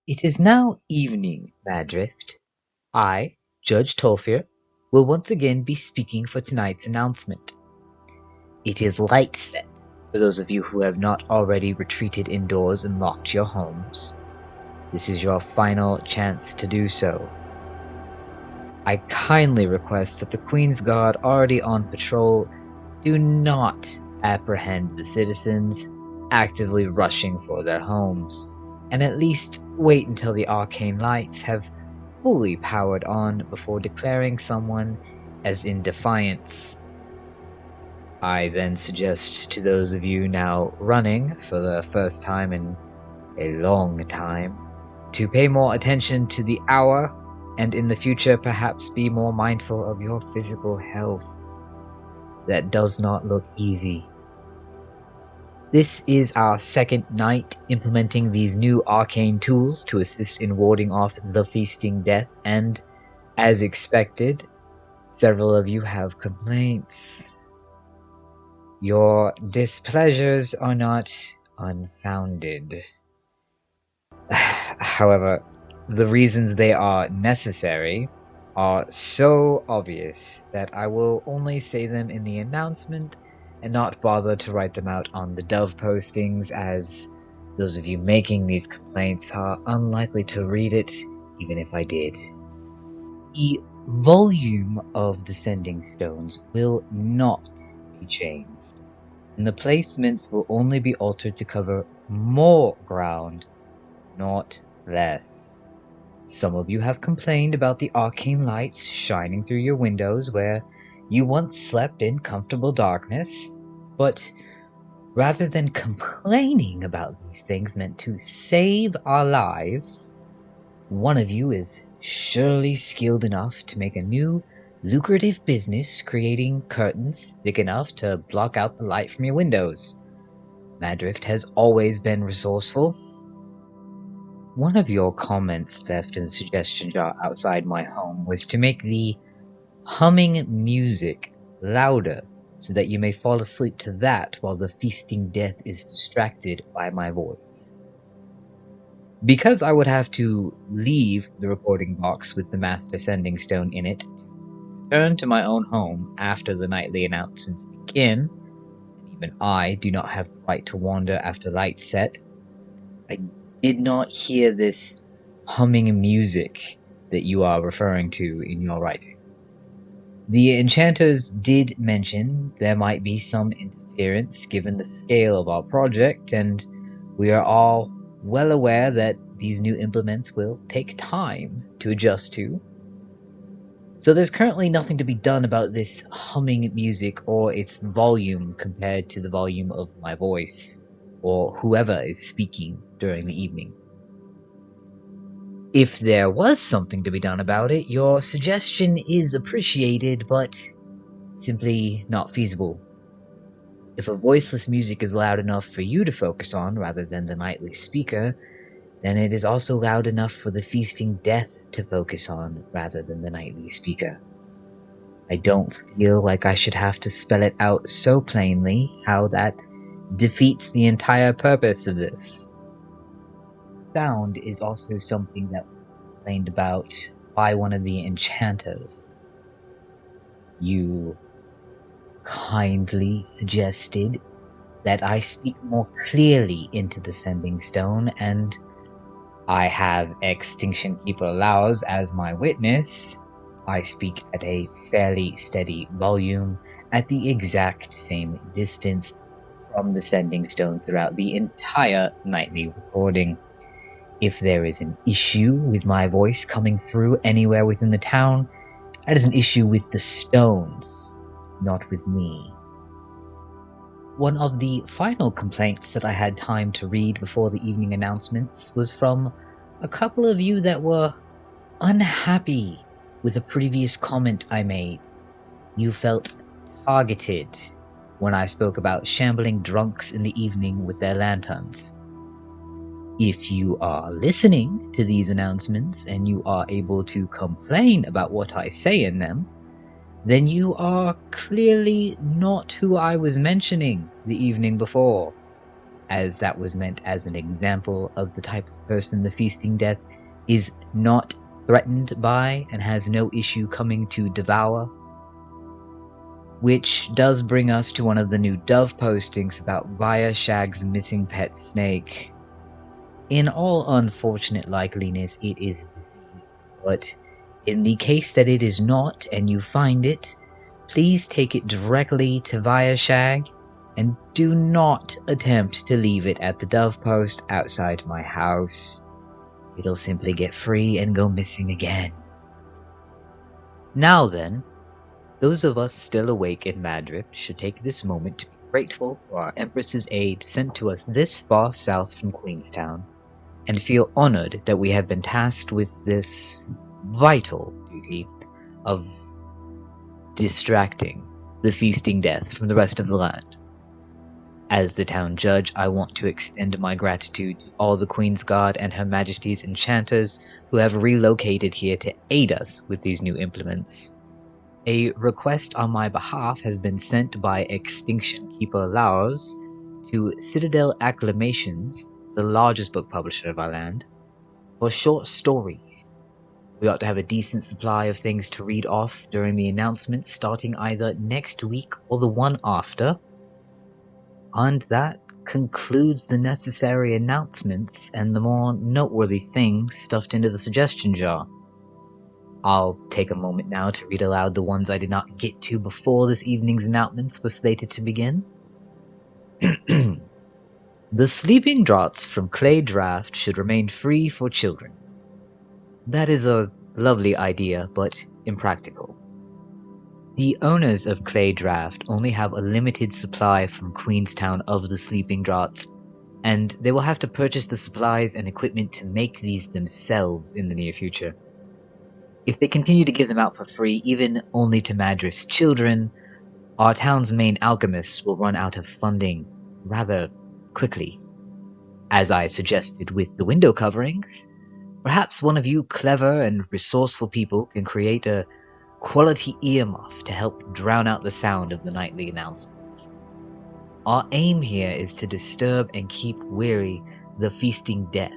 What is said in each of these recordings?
It is now evening, Maddrift. I, Judge Tolphier, will once again be speaking for tonight's announcement. It is light set, for those of you who have not already retreated indoors and locked your homes. This is your final chance to do so. I kindly request that the Queen's Guard already on patrol do not apprehend the citizens actively rushing for their homes, and at least wait until the arcane lights have fully powered on before declaring someone as in defiance. I then suggest to those of you now running for the first time in a long time to pay more attention to the hour and in the future perhaps be more mindful of your physical health. That does not look easy. This is our second night implementing these new arcane tools to assist in warding off the feasting death, and, as expected, several of you have complaints. Your displeasures are not unfounded. However, the reasons they are necessary are so obvious that I will only say them in the announcement and not bother to write them out on the Dove postings, as those of you making these complaints are unlikely to read it, even if I did. The volume of the sending stones will not be changed, and the placements will only be altered to cover more ground, not less. Some of you have complained about the arcane lights shining through your windows where you once slept in comfortable darkness, but rather than complaining about these things meant to save our lives, one of you is surely skilled enough to make a new, lucrative business creating curtains thick enough to block out the light from your windows. Maddrift has always been resourceful. One of your comments left in the suggestion jar outside my home was to make the humming music louder so that you may fall asleep to that while the feasting death is distracted by my voice. Because I would have to leave the recording box with the Master Sending Stone in it, return to my own home after the nightly announcements begin, and even I do not have the right to wander after light set, I did not hear this humming music that you are referring to in your writing. The enchanters did mention there might be some interference given the scale of our project, and we are all well aware that these new implements will take time to adjust to. So there's currently nothing to be done about this humming music or its volume compared to the volume of my voice, or whoever is speaking during the evening. If there was something to be done about it, your suggestion is appreciated, but simply not feasible. If a voiceless music is loud enough for you to focus on rather than the nightly speaker, then it is also loud enough for the feasting death to focus on rather than the nightly speaker. I don't feel like I should have to spell it out so plainly how that defeats the entire purpose of this. Sound is also something that was complained about by one of the enchanters. You kindly suggested that I speak more clearly into the sending stone, and I have Extinction Keeper Lours as my witness. I speak at a fairly steady volume at the exact same distance from the sending stone throughout the entire nightly recording. If there is an issue with my voice coming through anywhere within the town, that is an issue with the stones, not with me. One of the final complaints that I had time to read before the evening announcements was from a couple of you that were unhappy with a previous comment I made. You felt targeted when I spoke about shambling drunks in the evening with their lanterns. If you are listening to these announcements and you are able to complain about what I say in them, then you are clearly not who I was mentioning the evening before. as that was meant as an example of the type of person the feasting death is not threatened by and has no issue coming to devour. Which does bring us to one of the new Dove postings about Via Shag's missing pet snake. In all unfortunate likeliness, it is deceased, but in the case that it is not and you find it, please take it directly to Via Shag and do not attempt to leave it at the Dove post outside my house. It'll simply get free and go missing again. Now then, those of us still awake in Maddrift should take this moment to be grateful for our Empress's aid sent to us this far south from Queenstown, and feel honored that we have been tasked with this vital duty of distracting the feasting death from the rest of the land. As the town judge, I want to extend my gratitude to all the Queen's Guard and Her Majesty's enchanters who have relocated here to aid us with these new implements. A request on my behalf has been sent by Extinction Keeper Lours to Citadel Acclimations, the largest book publisher of our land, for short stories. We ought to have a decent supply of things to read off during the announcement starting either next week or the one after. And that concludes the necessary announcements and the more noteworthy things stuffed into the suggestion jar. I'll take a moment now to read aloud the ones I did not get to before this evening's announcements were slated to begin. The sleeping draughts from Clay Draft should remain free for children. That is a lovely idea, but impractical. The owners of Clay Draft only have a limited supply from Queenstown of the sleeping draughts, and they will have to purchase the supplies and equipment to make these themselves in the near future. If they continue to give them out for free, even only to Maddrift's children, our town's main alchemists will run out of funding rather quickly. As I suggested with the window coverings, perhaps one of you clever and resourceful people can create a quality earmuff to help drown out the sound of the nightly announcements. Our aim here is to disturb and keep weary the feasting death.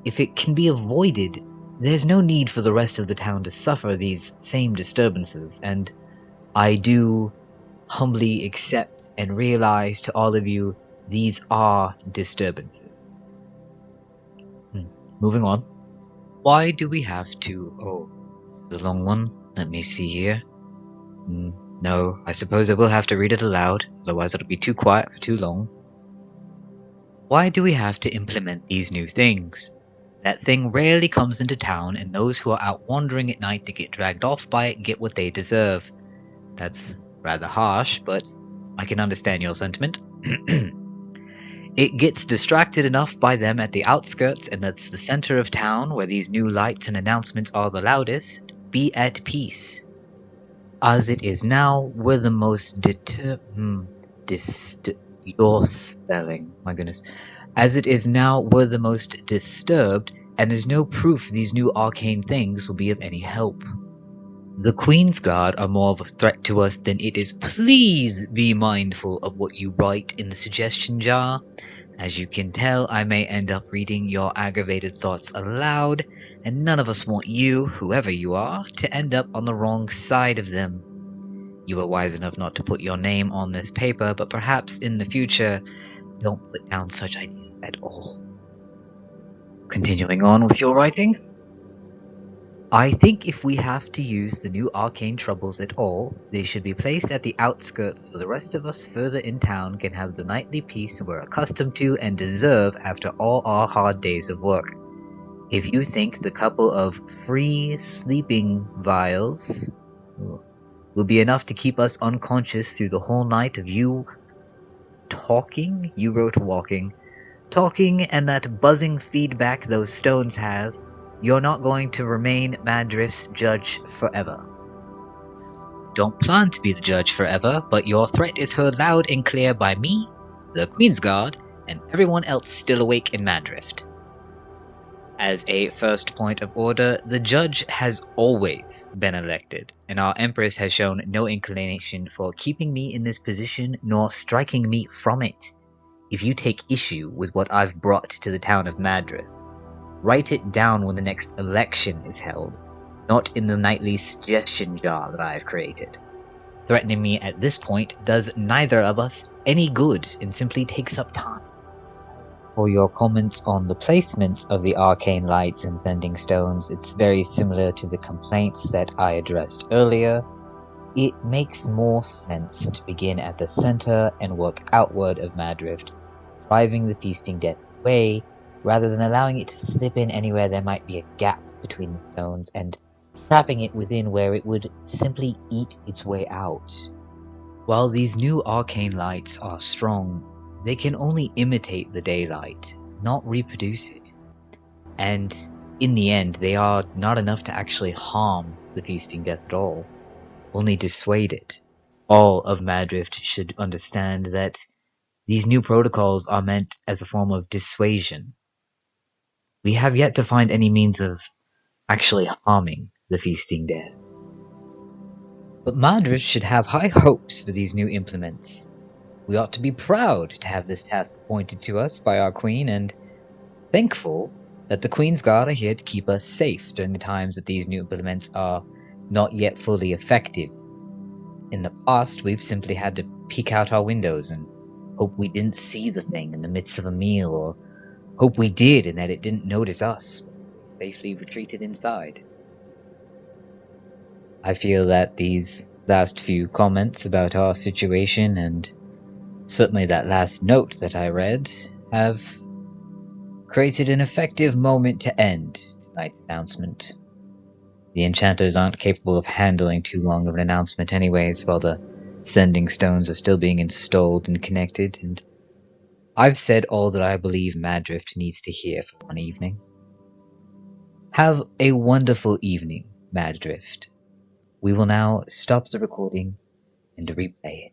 If it can be avoided, there's no need for the rest of the town to suffer these same disturbances, and I do humbly accept and realize to all of you, these are disturbances. Moving on. Why do we have to... Oh, this is a long one. Let me see here. No, I suppose I will have to read it aloud, otherwise it'll be too quiet for too long. Why do we have to implement these new things? That thing rarely comes into town, and those who are out wandering at night to get dragged off by it get what they deserve. That's rather harsh, but I can understand your sentiment. It gets distracted enough by them at the outskirts, and that's the center of town, where these new lights and announcements are the loudest, be at peace. As it is now, we're the most your spelling, my goodness. As it is now, we're the most disturbed, and there's no proof these new arcane things will be of any help. The Queen's Guard are more of a threat to us than it is. Please be mindful of what you write in the suggestion jar. As you can tell, I may end up reading your aggravated thoughts aloud, and none of us want you, whoever you are, to end up on the wrong side of them. You are wise enough not to put your name on this paper, but perhaps in the future, don't put down such ideas at all. Continuing on with your writing. I think if we have to use the new arcane troubles at all, they should be placed at the outskirts so the rest of us further in town can have the nightly peace we're accustomed to and deserve after all our hard days of work. If you think the couple of free sleeping vials will be enough to keep us unconscious through the whole night of you talking, you wrote walking, talking and that buzzing feedback those stones have, you're not going to remain Maddrift's judge forever. Don't plan to be the judge forever, but your threat is heard loud and clear by me, the Queen's Guard, and everyone else still awake in Maddrift. As a first point of order, the judge has always been elected, and our Empress has shown no inclination for keeping me in this position nor striking me from it. if you take issue with what I've brought to the town of Maddrift, write it down when the next election is held, not in the nightly suggestion jar that I have created. Threatening me at this point does neither of us any good and simply takes up time. For your comments on the placements of the arcane lights and sending stones, it's very similar to the complaints that I addressed earlier. It makes more sense to begin at the center and work outward of Maddrift, driving the feasting death away, rather than allowing it to slip in anywhere there might be a gap between the stones and trapping it within where it would simply eat its way out. While these new arcane lights are strong, they can only imitate the daylight, not reproduce it. And in the end, they are not enough to actually harm the feasting death at all, only dissuade it. All of Maddrift should understand that these new protocols are meant as a form of dissuasion. We have yet to find any means of actually harming the feasting death. But Maddrift should have high hopes for these new implements. We ought to be proud to have this task appointed to us by our queen, and thankful that the Queen's Guard are here to keep us safe during the times that these new implements are not yet fully effective. In the past, we've simply had to peek out our windows and hope we didn't see the thing in the midst of a meal, or hope we did and that it didn't notice us when we safely retreated inside. I feel that these last few comments about our situation, and certainly that last note that I read, have created an effective moment to end tonight's announcement. The enchanters aren't capable of handling too long of an announcement anyways, while the sending stones are still being installed and connected, and I've said all that I believe Maddrift needs to hear for one evening. Have a wonderful evening, Maddrift. We will now stop the recording and replay it.